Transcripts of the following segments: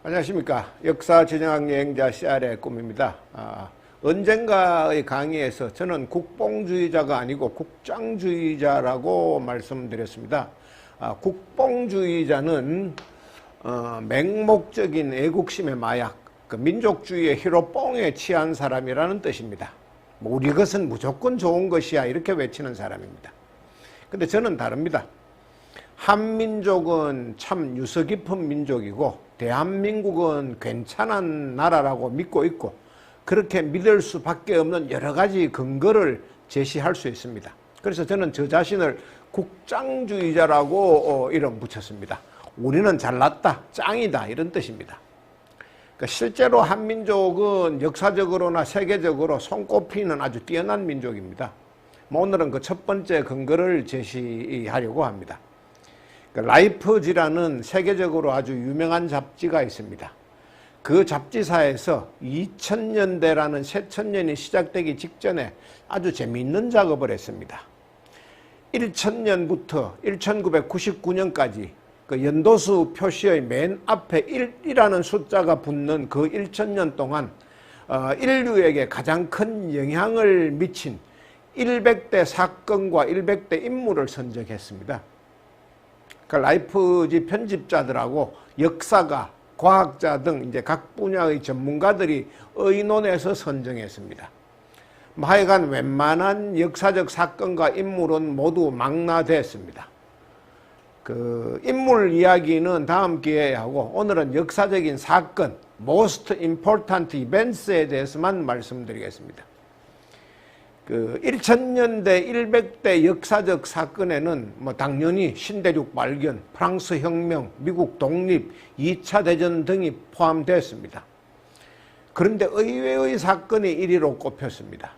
안녕하십니까. 역사 진영학 여행자 CR의 꿈입니다. 언젠가의 강의에서 저는 국뽕주의자가 아니고 국장주의자라고 말씀드렸습니다. 국뽕주의자는 맹목적인 애국심의 마약, 민족주의의 희로뽕에 취한 사람이라는 뜻입니다. 우리 것은 무조건 좋은 것이야 이렇게 외치는 사람입니다. 근데 저는 다릅니다. 한민족은 참 유서 깊은 민족이고 대한민국은 괜찮은 나라라고 믿고 있고 그렇게 믿을 수밖에 없는 여러 가지 근거를 제시할 수 있습니다. 그래서 저는 저 자신을 국장주의자라고 이름 붙였습니다. 우리는 잘났다, 짱이다 이런 뜻입니다. 그러니까 실제로 한민족은 역사적으로나 세계적으로 손꼽히는 아주 뛰어난 민족입니다. 오늘은 그 첫 번째 근거를 제시하려고 합니다. 라이프지라는 세계적으로 아주 유명한 잡지가 있습니다. 그 잡지사에서 2000년대라는 새천년이 시작되기 직전에 아주 재미있는 작업을 했습니다. 1000년부터 1999년까지 그 연도수 표시의 맨 앞에 1이라는 숫자가 붙는 그 1000년 동안 인류에게 가장 큰 영향을 미친 100대 사건과 100대 인물을 선정했습니다. 그 라이프지 편집자들하고 역사가, 과학자 등 이제 각 분야의 전문가들이 의논해서 선정했습니다. 하여간 웬만한 역사적 사건과 인물은 모두 망라됐습니다. 그 인물 이야기는 다음 기회에 하고 오늘은 역사적인 사건, Most Important Events에 대해서만 말씀드리겠습니다. 그 1000년대 100대 역사적 사건에는 당연히 신대륙 발견, 프랑스 혁명, 미국 독립, 2차 대전 등이 포함됐습니다. 그런데 의외의 사건이 1위로 꼽혔습니다.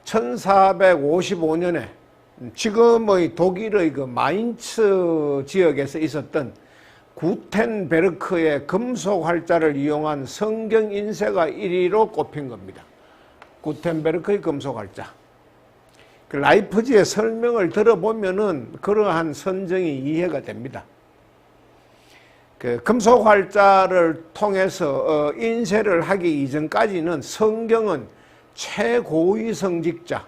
1455년에 지금의 독일의 그 마인츠 지역에서 있었던 구텐베르크의 금속 활자를 이용한 성경 인쇄가 1위로 꼽힌 겁니다. 구텐베르크의 금속 활자. 그 라이프지의 설명을 들어보면은 그러한 선정이 이해가 됩니다. 그 금속 활자를 통해서 인쇄를 하기 이전까지는 성경은 최고위 성직자,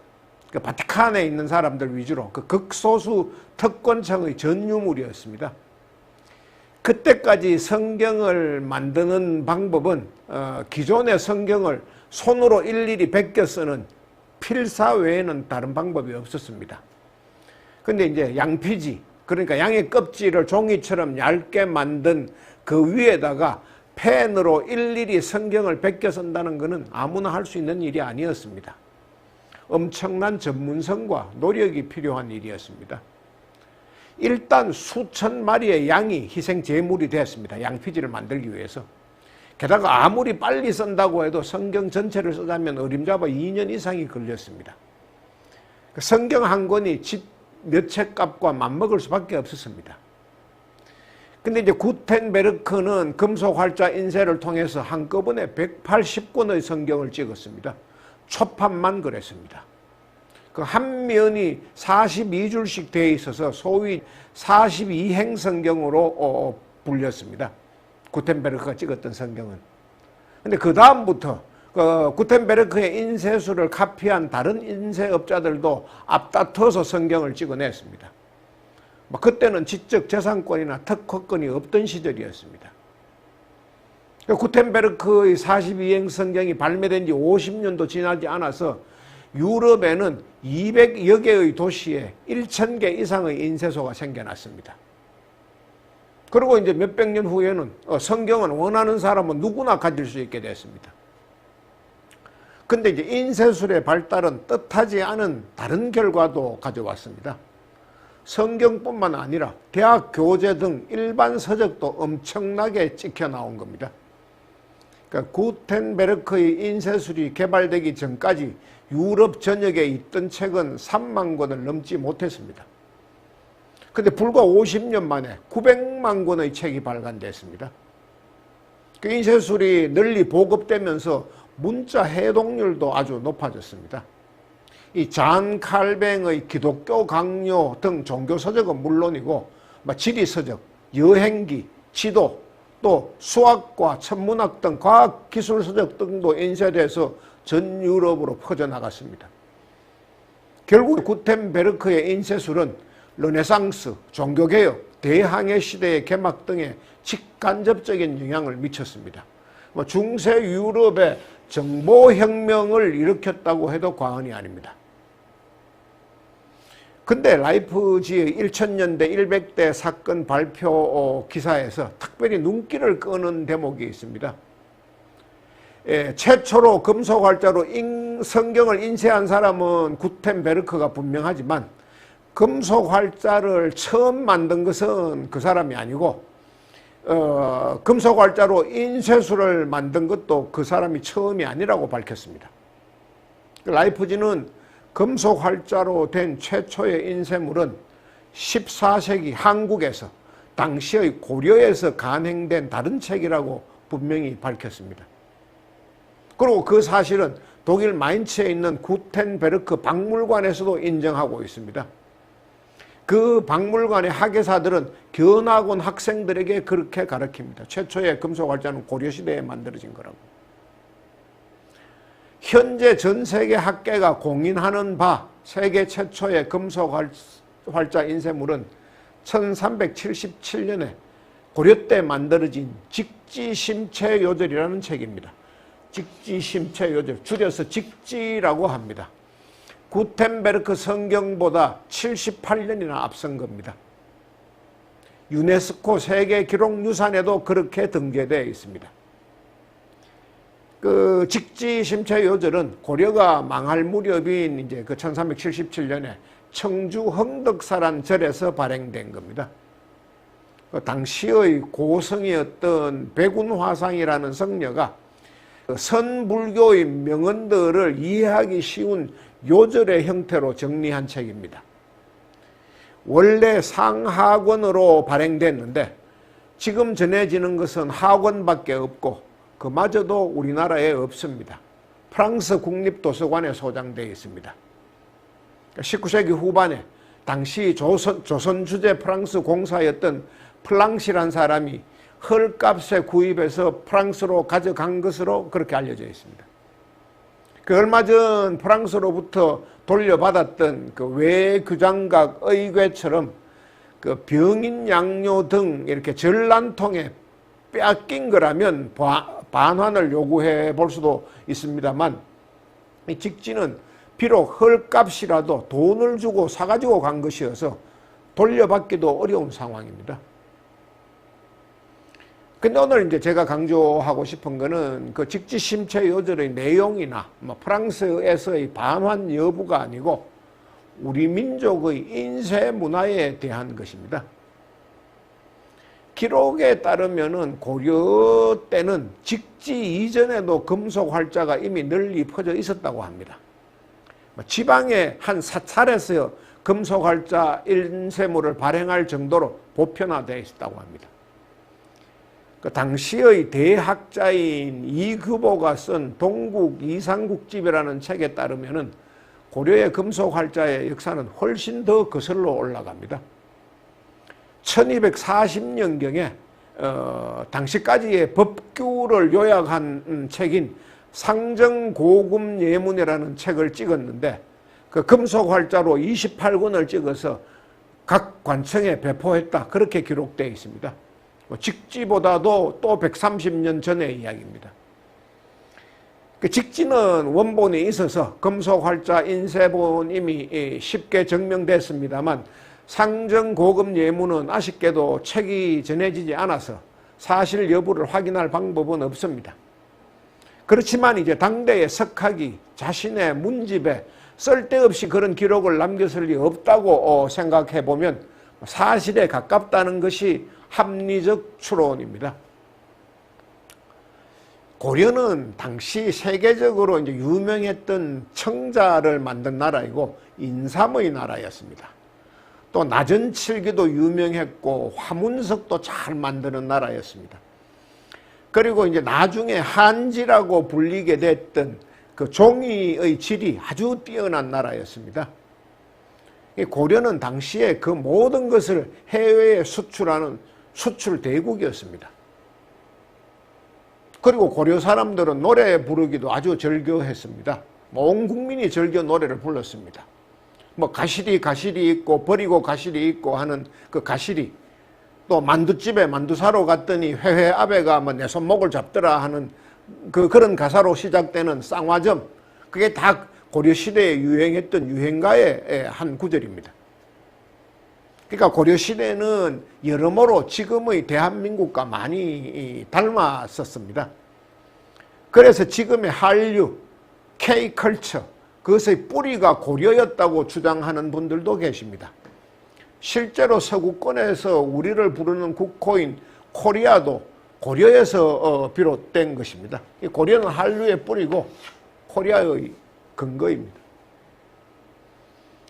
그 바티칸에 있는 사람들 위주로 그 극소수 특권층의 전유물이었습니다. 그때까지 성경을 만드는 방법은 기존의 성경을 손으로 일일이 베껴 쓰는 필사 외에는 다른 방법이 없었습니다. 근데 이제 양피지, 그러니까 양의 껍질을 종이처럼 얇게 만든 그 위에다가 펜으로 일일이 성경을 베껴 쓴다는 것은 아무나 할 수 있는 일이 아니었습니다. 엄청난 전문성과 노력이 필요한 일이었습니다. 일단 수천 마리의 양이 희생 제물이 되었습니다. 양피지를 만들기 위해서. 게다가 아무리 빨리 쓴다고 해도 성경 전체를 쓰자면 어림잡아 2년 이상이 걸렸습니다. 성경 한 권이 몇 책 값과 맞먹을 수밖에 없었습니다. 근데 이제 구텐베르크는 금속 활자 인쇄를 통해서 한꺼번에 180권의 성경을 찍었습니다. 초판만 그랬습니다. 그 한 면이 42줄씩 되어 있어서 소위 42행 성경으로 불렸습니다. 구텐베르크가 찍었던 성경은. 근데 그 다음부터 구텐베르크의 인쇄술을 카피한 다른 인쇄업자들도 앞다퉈서 성경을 찍어냈습니다. 그때는 지적 재산권이나 특허권이 없던 시절이었습니다. 구텐베르크의 42행 성경이 발매된 지 50년도 지나지 않아서 유럽에는 200여 개의 도시에 1000개 이상의 인쇄소가 생겨났습니다. 그리고 이제 몇백 년 후에는 성경은 원하는 사람은 누구나 가질 수 있게 됐습니다. 근데 이제 인쇄술의 발달은 뜻하지 않은 다른 결과도 가져왔습니다. 성경뿐만 아니라 대학 교재 등 일반 서적도 엄청나게 찍혀 나온 겁니다. 그러니까 구텐베르크의 인쇄술이 개발되기 전까지 유럽 전역에 있던 책은 3만 권을 넘지 못했습니다. 근데 불과 50년 만에 900만 권의 책이 발간됐습니다. 그 인쇄술이 널리 보급되면서 문자 해독률도 아주 높아졌습니다. 이 잔 칼뱅의 기독교 강요 등 종교 서적은 물론이고 지리 서적, 여행기, 지도, 또 수학과 천문학 등 과학기술 서적 등도 인쇄돼서 전 유럽으로 퍼져나갔습니다. 결국 구텐베르크의 인쇄술은 르네상스, 종교개혁, 대항해 시대의 개막 등에 직간접적인 영향을 미쳤습니다. 중세 유럽의 정보혁명을 일으켰다고 해도 과언이 아닙니다. 근데 라이프지의 1000년대 100대 사건 발표 기사에서 특별히 눈길을 끄는 대목이 있습니다. 최초로 금속활자로 성경을 인쇄한 사람은 구텐베르크가 분명하지만 금속활자를 처음 만든 것은 그 사람이 아니고 금속활자로 인쇄술을 만든 것도 그 사람이 처음이 아니라고 밝혔습니다. 라이프지는 금속활자로 된 최초의 인쇄물은 14세기 한국에서 당시의 고려에서 간행된 다른 책이라고 분명히 밝혔습니다. 그리고 그 사실은 독일 마인츠에 있는 구텐베르크 박물관에서도 인정하고 있습니다. 그 박물관의 학예사들은 견학원 학생들에게 그렇게 가르칩니다. 최초의 금속활자는 고려시대에 만들어진 거라고. 현재 전 세계 학계가 공인하는 바 세계 최초의 금속활자 인쇄물은 1377년에 고려 때 만들어진 직지심체요절이라는 책입니다. 직지심체요절, 줄여서 직지라고 합니다. 구텐베르크 성경보다 78년이나 앞선 겁니다. 유네스코 세계기록유산에도 그렇게 등재되어 있습니다. 그 직지심체요절은 고려가 망할 무렵인 이제 그 1377년에 청주 흥덕사란 절에서 발행된 겁니다. 그 당시의 고성이었던 백운화상이라는 성녀가 선불교의 명언들을 이해하기 쉬운 요절의 형태로 정리한 책입니다. 원래 상하권으로 발행됐는데 지금 전해지는 것은 하권밖에 없고 그마저도 우리나라에 없습니다. 프랑스 국립도서관에 소장되어 있습니다. 19세기 후반에 당시 조선 주재 프랑스 공사였던 플랑시란 사람이 헐값에 구입해서 프랑스로 가져간 것으로 그렇게 알려져 있습니다. 그 얼마 전 프랑스로부터 돌려받았던 그 외교장각 의궤처럼 그 병인 양료 등 이렇게 전란통에 빼앗긴 거라면 반환을 요구해 볼 수도 있습니다만 이 직지는 비록 헐값이라도 돈을 주고 사가지고 간 것이어서 돌려받기도 어려운 상황입니다. 근데 오늘 이제 제가 강조하고 싶은 거는 그 직지심체요절의 내용이나 프랑스에서의 반환 여부가 아니고 우리 민족의 인쇄 문화에 대한 것입니다. 기록에 따르면은 고려 때는 직지 이전에도 금속 활자가 이미 널리 퍼져 있었다고 합니다. 지방의 한 사찰에서 금속 활자 인쇄물을 발행할 정도로 보편화되어 있었다고 합니다. 그 당시의 대학자인 이규보가 쓴 동국 이상국집이라는 책에 따르면은 고려의 금속 활자의 역사는 훨씬 더 거슬러 올라갑니다. 1240년경에 당시까지의 법규를 요약한 책인 상정고금예문이라는 책을 찍었는데 그 금속 활자로 28권을 찍어서 각 관청에 배포했다. 그렇게 기록되어 있습니다. 직지보다도 또 130년 전의 이야기입니다. 그 직지는 원본이 있어서 금속 활자 인쇄본 이미 쉽게 증명됐습니다만 상정고금 예문은 아쉽게도 책이 전해지지 않아서 사실 여부를 확인할 방법은 없습니다. 그렇지만 이제 당대의 석학이 자신의 문집에 쓸데없이 그런 기록을 남겼을 리 없다고 생각해 보면 사실에 가깝다는 것이 합리적 추론입니다. 고려는 당시 세계적으로 이제 유명했던 청자를 만든 나라이고 인삼의 나라였습니다. 또 나전칠기도 유명했고 화문석도 잘 만드는 나라였습니다. 그리고 이제 나중에 한지라고 불리게 됐던 그 종이의 질이 아주 뛰어난 나라였습니다. 고려는 당시에 그 모든 것을 해외에 수출하는 수출 대국이었습니다. 그리고 고려 사람들은 노래 부르기도 아주 즐겨했습니다. 온 국민이 즐겨 노래를 불렀습니다. 뭐 가시리 있고 버리고 가시리 있고 하는 그 가시리, 또 만두집에 만두 사러 갔더니 회회 아베가 뭐 내 손목을 잡더라 하는 그런 가사로 시작되는 쌍화점, 그게 다 고려시대에 유행했던 유행가의 한 구절입니다. 그러니까 고려시대는 여러모로 지금의 대한민국과 많이 닮았었습니다. 그래서 지금의 한류, K컬처, 그것의 뿌리가 고려였다고 주장하는 분들도 계십니다. 실제로 서구권에서 우리를 부르는 국호인 코리아도 고려에서 비롯된 것입니다. 고려는 한류의 뿌리고 코리아의 근거입니다.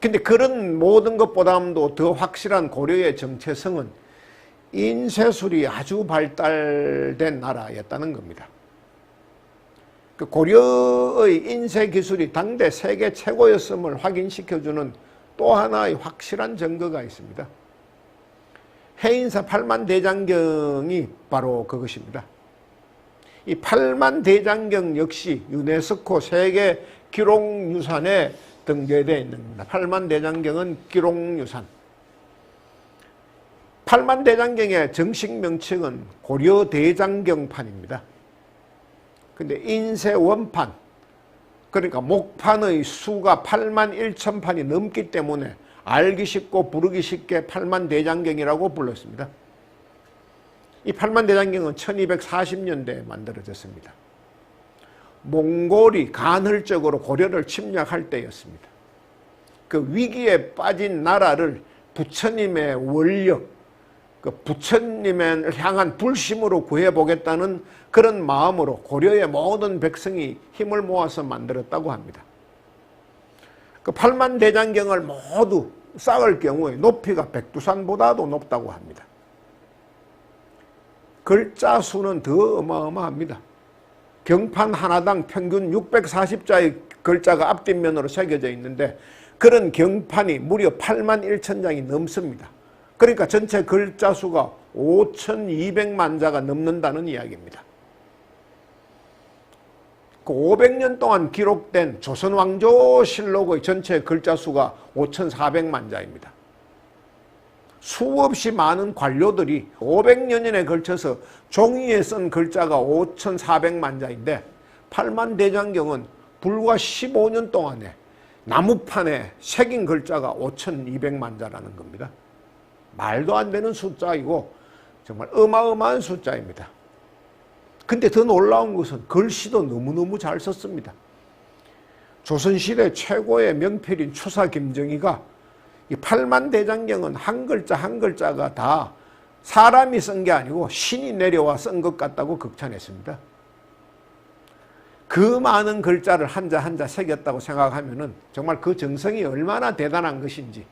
근데 그런 모든 것보다도 더 확실한 고려의 정체성은 인쇄술이 아주 발달된 나라였다는 겁니다. 그 고려의 인쇄 기술이 당대 세계 최고였음을 확인시켜주는 또 하나의 확실한 증거가 있습니다. 해인사 팔만대장경이 바로 그것입니다. 이 팔만대장경 역시 유네스코 세계 기록유산에 등재되어 있는 겁니다. 팔만대장경은 기록유산. 팔만대장경의 정식 명칭은 고려대장경판입니다. 근데 인쇄 원판, 그러니까 목판의 수가 8만 1천 판이 넘기 때문에 알기 쉽고 부르기 쉽게 팔만대장경이라고 불렀습니다. 이 팔만대장경은 1240년대에 만들어졌습니다. 몽골이 간헐적으로 고려를 침략할 때였습니다. 그 위기에 빠진 나라를 부처님의 원력, 그 부처님을 향한 불심으로 구해보겠다는 그런 마음으로 고려의 모든 백성이 힘을 모아서 만들었다고 합니다. 그 팔만대장경을 모두 쌓을 경우에 높이가 백두산보다도 높다고 합니다. 글자 수는 더 어마어마합니다. 경판 하나당 평균 640자의 글자가 앞뒷면으로 새겨져 있는데 그런 경판이 무려 8만 1천 장이 넘습니다. 그러니까 전체 글자 수가 5,200만 자가 넘는다는 이야기입니다. 그 500년 동안 기록된 조선왕조실록의 전체 글자 수가 5,400만 자입니다. 수없이 많은 관료들이 500년에 걸쳐서 종이에 쓴 글자가 5,400만 자인데 팔만대장경은 불과 15년 동안에 나무판에 새긴 글자가 5,200만 자라는 겁니다. 말도 안 되는 숫자이고 정말 어마어마한 숫자입니다. 근데 더 놀라운 것은 글씨도 너무너무 잘 썼습니다. 조선시대 최고의 명필인 추사 김정희가 이 팔만대장경은 한 글자 한 글자가 다 사람이 쓴 게 아니고 신이 내려와 쓴 것 같다고 극찬했습니다. 그 많은 글자를 한자 한자 새겼다고 생각하면은 정말 그 정성이 얼마나 대단한 것인지,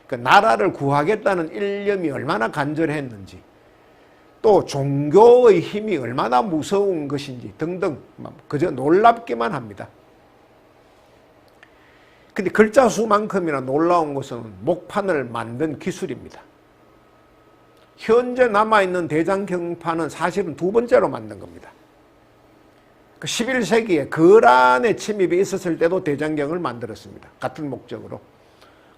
그 나라를 구하겠다는 일념이 얼마나 간절했는지, 또 종교의 힘이 얼마나 무서운 것인지 등등 그저 놀랍기만 합니다. 근데 글자 수만큼이나 놀라운 것은 목판을 만든 기술입니다. 현재 남아있는 대장경판은 사실은 두 번째로 만든 겁니다. 11세기에 거란의 침입이 있었을 때도 대장경을 만들었습니다. 같은 목적으로.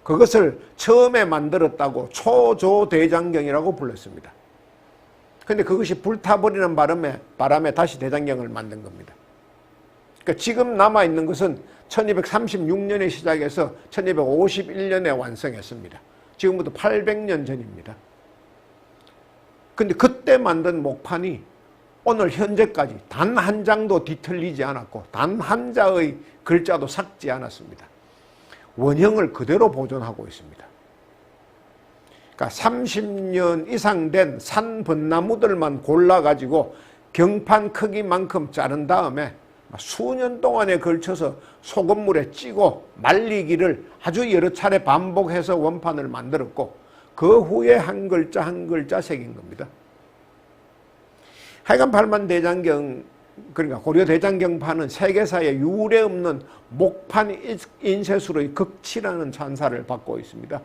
그것을 처음에 만들었다고 초조대장경이라고 불렀습니다. 근데 그것이 불타버리는 바람에 다시 대장경을 만든 겁니다. 그러니까 지금 남아있는 것은 1236년에 시작해서 1251년에 완성했습니다. 지금부터 800년 전입니다. 근데 그때 만든 목판이 오늘 현재까지 단 한 장도 뒤틀리지 않았고 단 한 자의 글자도 삭지 않았습니다. 원형을 그대로 보존하고 있습니다. 그러니까 30년 이상 된 산벚나무들만 골라가지고 경판 크기만큼 자른 다음에 수년 동안에 걸쳐서 소금물에 찌고 말리기를 아주 여러 차례 반복해서 원판을 만들었고 그 후에 한 글자 한 글자 새긴 겁니다. 하여간 팔만대장경, 그러니까 고려대장경판은 세계사에 유례 없는 목판 인쇄술의 극치라는 찬사를 받고 있습니다.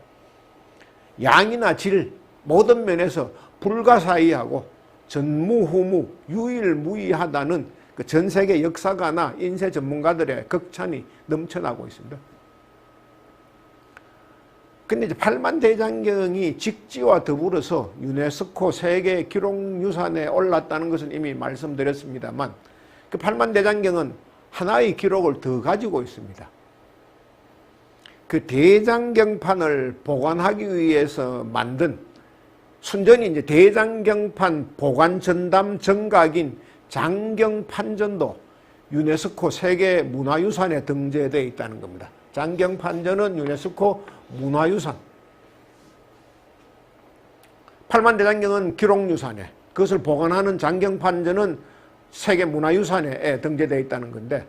양이나 질 모든 면에서 불가사의하고 전무후무, 유일무이하다는 그 전 세계 역사가나 인쇄 전문가들의 극찬이 넘쳐나고 있습니다. 근데 이제 팔만대장경이 직지와 더불어서 유네스코 세계 기록유산에 올랐다는 것은 이미 말씀드렸습니다만, 그 팔만대장경은 하나의 기록을 더 가지고 있습니다. 그 대장경판을 보관하기 위해서 만든, 순전히 이제 대장경판 보관 전담 정각인 장경판전도 유네스코 세계 문화유산에 등재되어 있다는 겁니다. 장경판전은 유네스코 문화유산. 팔만대장경은 기록유산에, 그것을 보관하는 장경판전은 세계 문화유산에 등재되어 있다는 건데,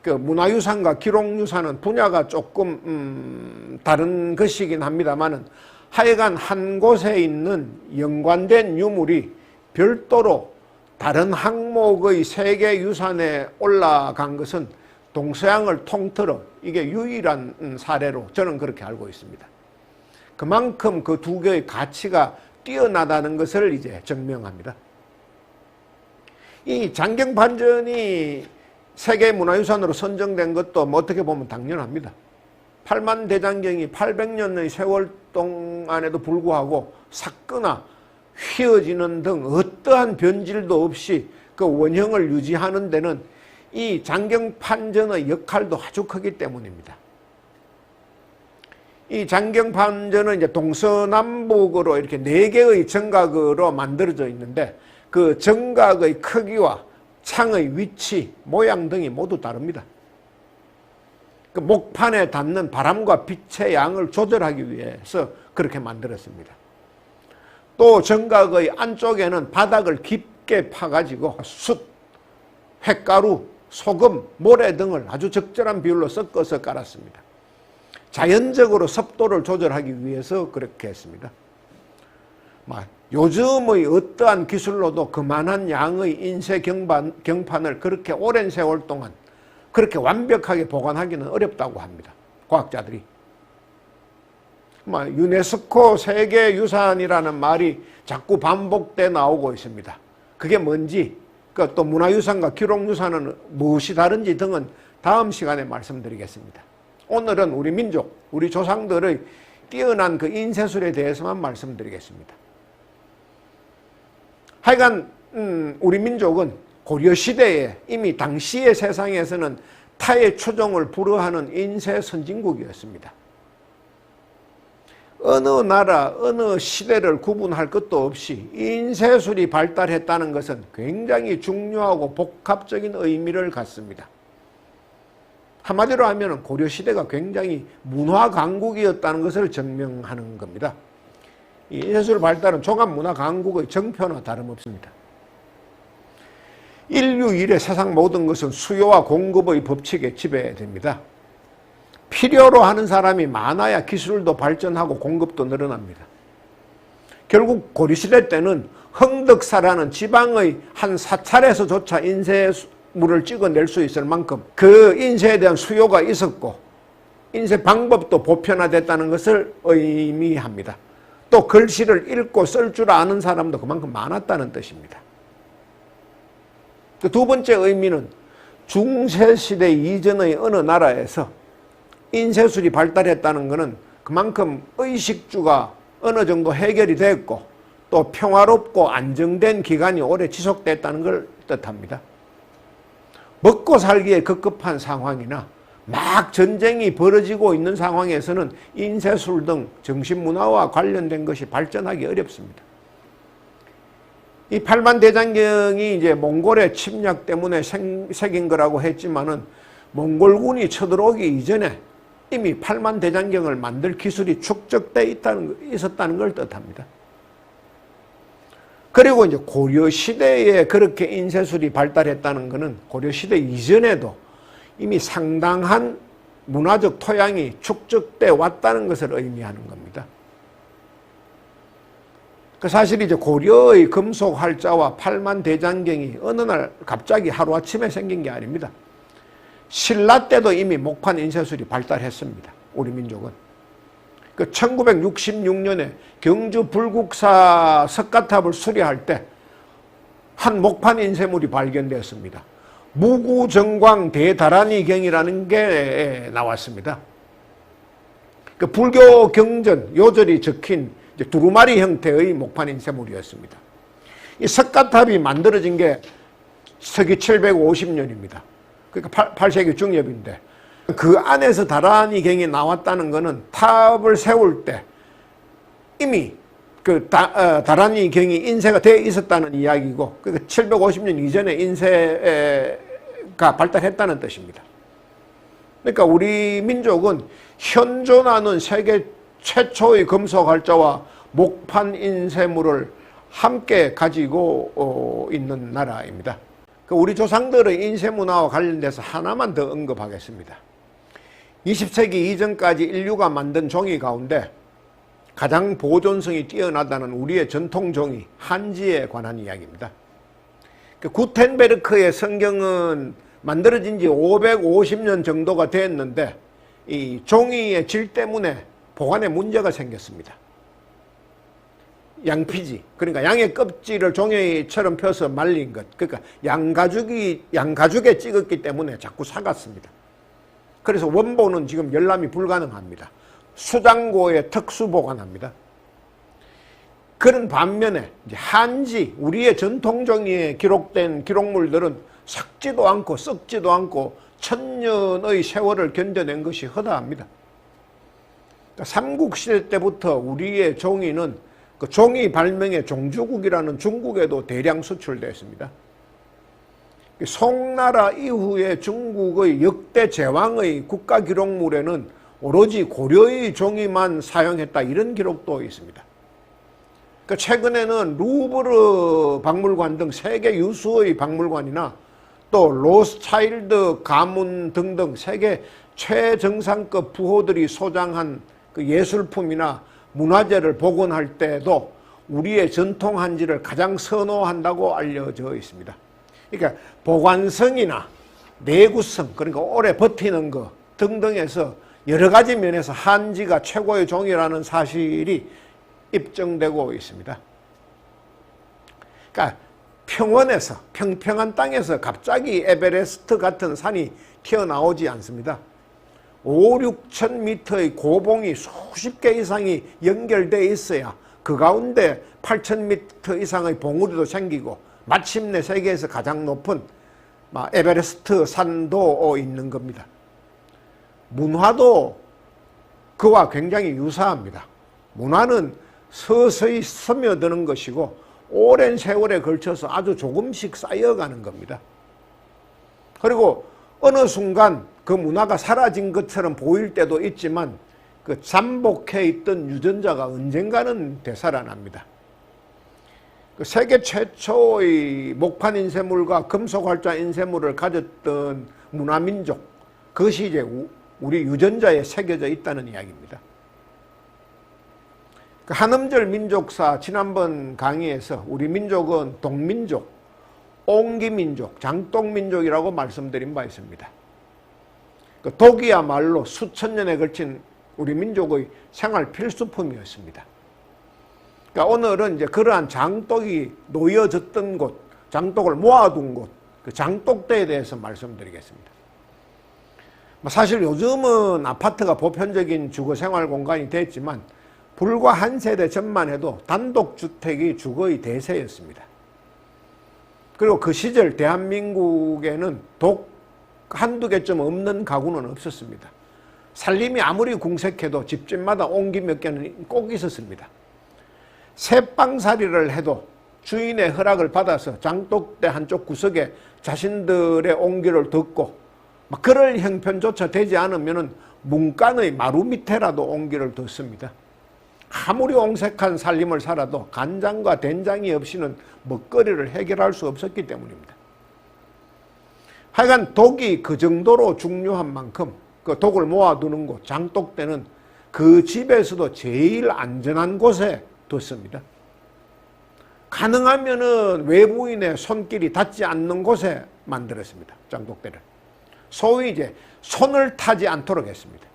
그 문화유산과 기록유산은 분야가 조금 다른 것이긴 합니다만은, 하여간 한 곳에 있는 연관된 유물이 별도로 다른 항목의 세계유산에 올라간 것은 동서양을 통틀어 이게 유일한 사례로 저는 그렇게 알고 있습니다. 그만큼 그 두 개의 가치가 뛰어나다는 것을 이제 증명합니다. 이 장경판전이 세계문화유산으로 선정된 것도 뭐 어떻게 보면 당연합니다. 팔만대장경이 800년의 세월 동안에도 불구하고 삭거나 휘어지는 등 어떠한 변질도 없이 그 원형을 유지하는 데는 이 장경판전의 역할도 아주 크기 때문입니다. 이 장경판전은 이제 동서남북으로 이렇게 4개의 정각으로 만들어져 있는데, 그 정각의 크기와 창의 위치, 모양 등이 모두 다릅니다. 그 목판에 닿는 바람과 빛의 양을 조절하기 위해서 그렇게 만들었습니다. 또 정각의 안쪽에는 바닥을 깊게 파가지고 숯, 횟가루, 소금, 모래 등을 아주 적절한 비율로 섞어서 깔았습니다. 자연적으로 습도를 조절하기 위해서 그렇게 했습니다. 요즘의 어떠한 기술로도 그만한 양의 인쇄 경판을 그렇게 오랜 세월 동안 그렇게 완벽하게 보관하기는 어렵다고 합니다. 과학자들이. 유네스코 세계유산이라는 말이 자꾸 반복돼 나오고 있습니다. 그게 뭔지, 또 문화유산과 기록유산은 무엇이 다른지 등은 다음 시간에 말씀드리겠습니다. 오늘은 우리 민족, 우리 조상들의 뛰어난 그 인쇄술에 대해서만 말씀드리겠습니다. 하여간 우리 민족은 고려시대에 이미 당시의 세상에서는 타의 추종을 불허하는 인쇄 선진국이었습니다. 어느 나라, 어느 시대를 구분할 것도 없이 인쇄술이 발달했다는 것은 굉장히 중요하고 복합적인 의미를 갖습니다. 한마디로 하면 고려시대가 굉장히 문화강국이었다는 것을 증명하는 겁니다. 이 인쇄술 발달은 종합문화강국의 정표나 다름없습니다. 인류 이래 세상 모든 것은 수요와 공급의 법칙에 지배됩니다. 필요로 하는 사람이 많아야 기술도 발전하고 공급도 늘어납니다. 결국 고려시대 때는 흥덕사라는 지방의 한 사찰에서조차 인쇄물을 찍어낼 수 있을 만큼 그 인쇄에 대한 수요가 있었고 인쇄 방법도 보편화됐다는 것을 의미합니다. 또 글씨를 읽고 쓸 줄 아는 사람도 그만큼 많았다는 뜻입니다. 그 두 번째 의미는 중세시대 이전의 어느 나라에서 인쇄술이 발달했다는 것은 그만큼 의식주가 어느 정도 해결이 됐고 또 평화롭고 안정된 기간이 오래 지속됐다는 걸 뜻합니다. 먹고 살기에 급급한 상황이나 막 전쟁이 벌어지고 있는 상황에서는 인쇄술 등 정신문화와 관련된 것이 발전하기 어렵습니다. 이 팔만대장경이 이제 몽골의 침략 때문에 새긴 거라고 했지만은 몽골군이 쳐들어오기 이전에 이미 팔만대장경을 만들 기술이 축적돼 있었다는 걸 뜻합니다. 그리고 이제 고려시대에 그렇게 인쇄술이 발달했다는 것은 고려시대 이전에도 이미 상당한 문화적 토양이 축적돼 왔다는 것을 의미하는 겁니다. 사실 이제 고려의 금속 활자와 팔만대장경이 어느 날 갑자기 하루아침에 생긴 게 아닙니다. 신라 때도 이미 목판 인쇄술이 발달했습니다. 우리 민족은. 1966년에 경주 불국사 석가탑을 수리할 때 한 목판 인쇄물이 발견되었습니다. 무구정광 대다란이경이라는 게 나왔습니다. 그 불교 경전 요절이 적힌 두루마리 형태의 목판 인쇄물이었습니다. 이 석가탑이 만들어진 게 서기 750년입니다. 그러니까 8세기 중엽인데 그 안에서 다란이경이 나왔다는 것은 탑을 세울 때 이미 그 다란이경이 인쇄가 되어 있었다는 이야기고, 그러니까 750년 이전에 인쇄가 발달했다는 뜻입니다. 그러니까 우리 민족은 현존하는 세계 최초의 금속 활자와 목판 인쇄물을 함께 가지고 있는 나라입니다. 우리 조상들의 인쇄 문화와 관련돼서 하나만 더 언급하겠습니다. 20세기 이전까지 인류가 만든 종이 가운데 가장 보존성이 뛰어나다는 우리의 전통 종이 한지에 관한 이야기입니다. 구텐베르크의 성경은 만들어진 지 550년 정도가 됐는데 이 종이의 질 때문에 보관에 문제가 생겼습니다. 양피지, 그러니까 양의 껍질을 종이처럼 펴서 말린 것, 그러니까 양가죽에 찍었기 때문에 자꾸 사갔습니다. 그래서 원본은 지금 열람이 불가능합니다. 수장고에 특수 보관합니다. 그런 반면에 이제 한지, 우리의 전통종이에 기록된 기록물들은 삭지도 않고 썩지도 않고 천년의 세월을 견뎌낸 것이 허다합니다. 그러니까 삼국시대 때부터 우리의 종이는 그 종이 발명의 종주국이라는 중국에도 대량 수출되었습니다. 송나라 이후에 중국의 역대 제왕의 국가 기록물에는 오로지 고려의 종이만 사용했다, 이런 기록도 있습니다. 그러니까 최근에는 루브르 박물관 등 세계 유수의 박물관이나 또 로스차일드 가문 등등 세계 최정상급 부호들이 소장한 그 예술품이나 문화재를 복원할 때도 우리의 전통 한지를 가장 선호한다고 알려져 있습니다. 그러니까 보관성이나 내구성, 그러니까 오래 버티는 것 등등에서 여러 가지 면에서 한지가 최고의 종이라는 사실이 입증되고 있습니다. 그러니까 평원에서, 평평한 땅에서 갑자기 에베레스트 같은 산이 튀어나오지 않습니다. 5, 6천 미터의 고봉이 수십 개 이상이 연결되어 있어야 그 가운데 8천 미터 이상의 봉우리도 생기고 마침내 세계에서 가장 높은 에베레스트 산도 있는 겁니다. 문화도 그와 굉장히 유사합니다. 문화는 서서히 스며드는 것이고 오랜 세월에 걸쳐서 아주 조금씩 쌓여가는 겁니다. 그리고 어느 순간 그 문화가 사라진 것처럼 보일 때도 있지만 그 잠복해 있던 유전자가 언젠가는 되살아납니다. 그 세계 최초의 목판 인쇄물과 금속 활자 인쇄물을 가졌던 문화민족, 그것이 이제 우리 유전자에 새겨져 있다는 이야기입니다. 그 한음절 민족사 지난번 강의에서 우리 민족은 동민족, 옹기민족, 장독민족이라고 말씀드린 바 있습니다. 그 독이야말로 수천 년에 걸친 우리 민족의 생활 필수품이었습니다. 그러니까 오늘은 이제 그러한 장독이 놓여졌던 곳, 장독을 모아둔 곳, 그 장독대에 대해서 말씀드리겠습니다. 사실 요즘은 아파트가 보편적인 주거생활 공간이 됐지만 불과 한 세대 전만 해도 단독주택이 주거의 대세였습니다. 그리고 그 시절 대한민국에는 독 한두 개쯤 없는 가구는 없었습니다. 살림이 아무리 궁색해도 집집마다 옹기 몇 개는 꼭 있었습니다. 새빵살이를 해도 주인의 허락을 받아서 장독대 한쪽 구석에 자신들의 옹기를 덮고 그럴 형편조차 되지 않으면 문간의 마루 밑에라도 옹기를 뒀습니다. 아무리 옹색한 살림을 살아도 간장과 된장이 없이는 먹거리를 해결할 수 없었기 때문입니다. 하여간 독이 그 정도로 중요한 만큼 그 독을 모아두는 곳, 장독대는 그 집에서도 제일 안전한 곳에 뒀습니다. 가능하면은 외부인의 손길이 닿지 않는 곳에 만들었습니다. 장독대를. 소위 이제 손을 타지 않도록 했습니다.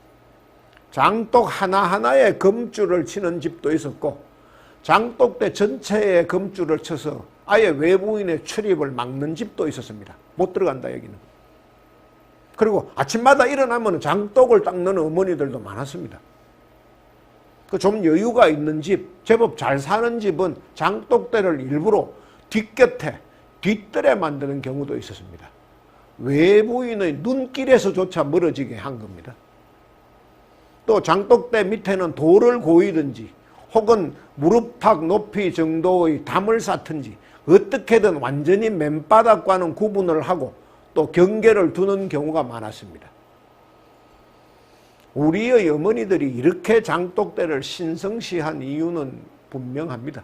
장독 하나하나에 금줄을 치는 집도 있었고 장독대 전체에 금줄을 쳐서 아예 외부인의 출입을 막는 집도 있었습니다. 못 들어간다 여기는. 그리고 아침마다 일어나면 장독을 닦는 어머니들도 많았습니다. 그 좀 여유가 있는 집, 제법 잘 사는 집은 장독대를 일부러 뒷곁에, 뒷뜰에 만드는 경우도 있었습니다. 외부인의 눈길에서조차 멀어지게 한 겁니다. 또 장독대 밑에는 돌을 고이든지 혹은 무릎팍 높이 정도의 담을 쌓든지 어떻게든 완전히 맨바닥과는 구분을 하고 또 경계를 두는 경우가 많았습니다. 우리의 어머니들이 이렇게 장독대를 신성시한 이유는 분명합니다.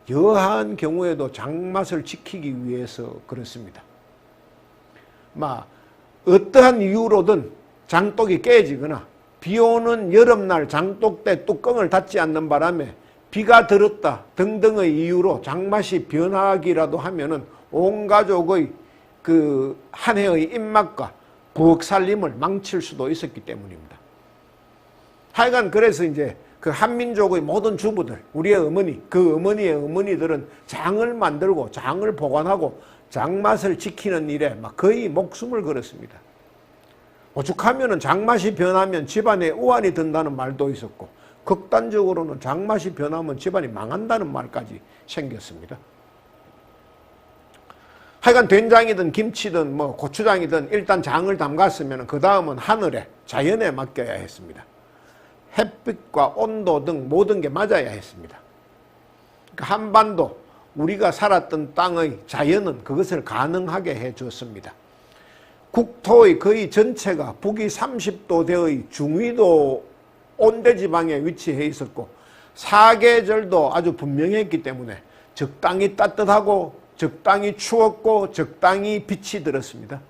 여하한 경우에도 장맛을 지키기 위해서 그렇습니다. 어떠한 이유로든 장독이 깨지거나 비오는 여름날 장독대 뚜껑을 닫지 않는 바람에 비가 들었다 등등의 이유로 장맛이 변하기라도 하면은 온 가족의 그 한 해의 입맛과 부엌 살림을 망칠 수도 있었기 때문입니다. 하여간 그래서 이제 그 한민족의 모든 주부들, 우리의 어머니, 그 어머니의 어머니들은 장을 만들고 장을 보관하고 장맛을 지키는 일에 막 거의 목숨을 걸었습니다. 오죽하면은 장맛이 변하면 집안에 우환이 든다는 말도 있었고, 극단적으로는 장맛이 변하면 집안이 망한다는 말까지 생겼습니다. 하여간 된장이든 김치든 뭐 고추장이든 일단 장을 담갔으면 그 다음은 하늘에, 자연에 맡겨야 했습니다. 햇빛과 온도 등 모든 게 맞아야 했습니다. 그러니까 한반도, 우리가 살았던 땅의 자연은 그것을 가능하게 해줬습니다. 국토의 거의 전체가 북위 30도대의 중위도 온대지방에 위치해 있었고 사계절도 아주 분명했기 때문에 적당히 따뜻하고 적당히 추웠고 적당히 빛이 들었습니다.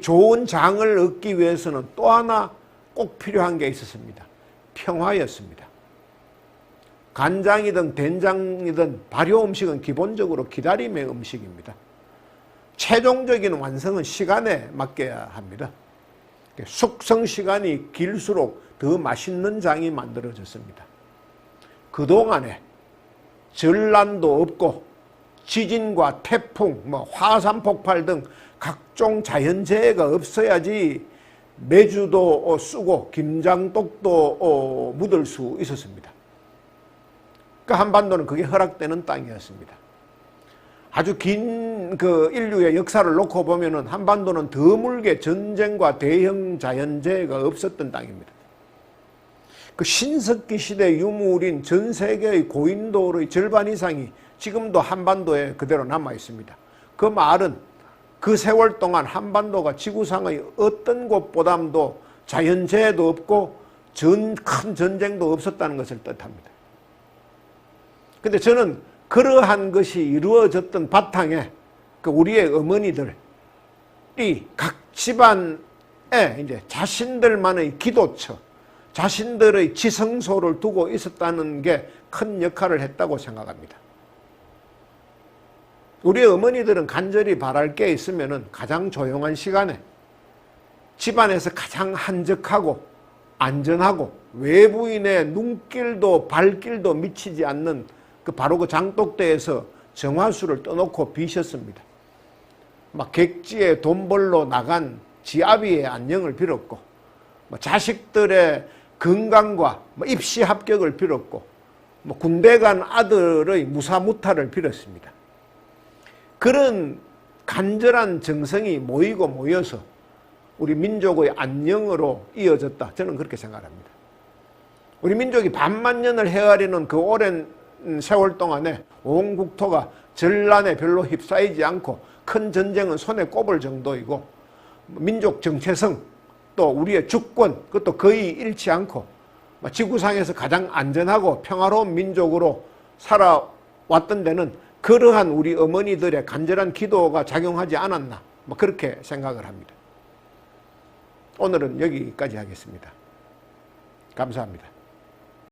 좋은 장을 얻기 위해서는 또 하나 꼭 필요한 게 있었습니다. 평화였습니다. 간장이든 된장이든 발효 음식은 기본적으로 기다림의 음식입니다. 최종적인 완성은 시간에 맡겨야 합니다. 숙성 시간이 길수록 더 맛있는 장이 만들어졌습니다. 그동안에 전란도 없고 지진과 태풍, 화산 폭발 등 각종 자연재해가 없어야지 매주도 쓰고 김장독도 묻을 수 있었습니다. 그러니까 한반도는 그게 허락되는 땅이었습니다. 아주 긴 그 인류의 역사를 놓고 보면은 한반도는 드물게 전쟁과 대형 자연재해가 없었던 땅입니다. 그 신석기 시대 유물인 전 세계의 고인돌의 절반 이상이 지금도 한반도에 그대로 남아 있습니다. 그 말은 그 세월 동안 한반도가 지구상의 어떤 곳보다도 자연재해도 없고 큰 전쟁도 없었다는 것을 뜻합니다. 근데 저는 그러한 것이 이루어졌던 바탕에 우리의 어머니들이 각 집안에 이제 자신들만의 기도처, 자신들의 지성소를 두고 있었다는 게 큰 역할을 했다고 생각합니다. 우리 어머니들은 간절히 바랄 게 있으면은 가장 조용한 시간에 집안에서 가장 한적하고 안전하고 외부인의 눈길도 발길도 미치지 않는 바로 그 장독대에서 정화수를 떠놓고 비셨습니다. 막 객지에 돈 벌러 나간 지아비의 안녕을 빌었고, 자식들의 건강과 입시 합격을 빌었고, 군대 간 아들의 무사무탈을 빌었습니다. 그런 간절한 정성이 모이고 모여서 우리 민족의 안녕으로 이어졌다. 저는 그렇게 생각합니다. 우리 민족이 반만년을 헤아리는 그 오랜 세월 동안에 온 국토가 전란에 별로 휩싸이지 않고 큰 전쟁은 손에 꼽을 정도이고 민족 정체성 또 우리의 주권 그것도 거의 잃지 않고 지구상에서 가장 안전하고 평화로운 민족으로 살아왔던 데는 그러한 우리 어머니들의 간절한 기도가 작용하지 않았나 그렇게 생각을 합니다. 오늘은 여기까지 하겠습니다. 감사합니다.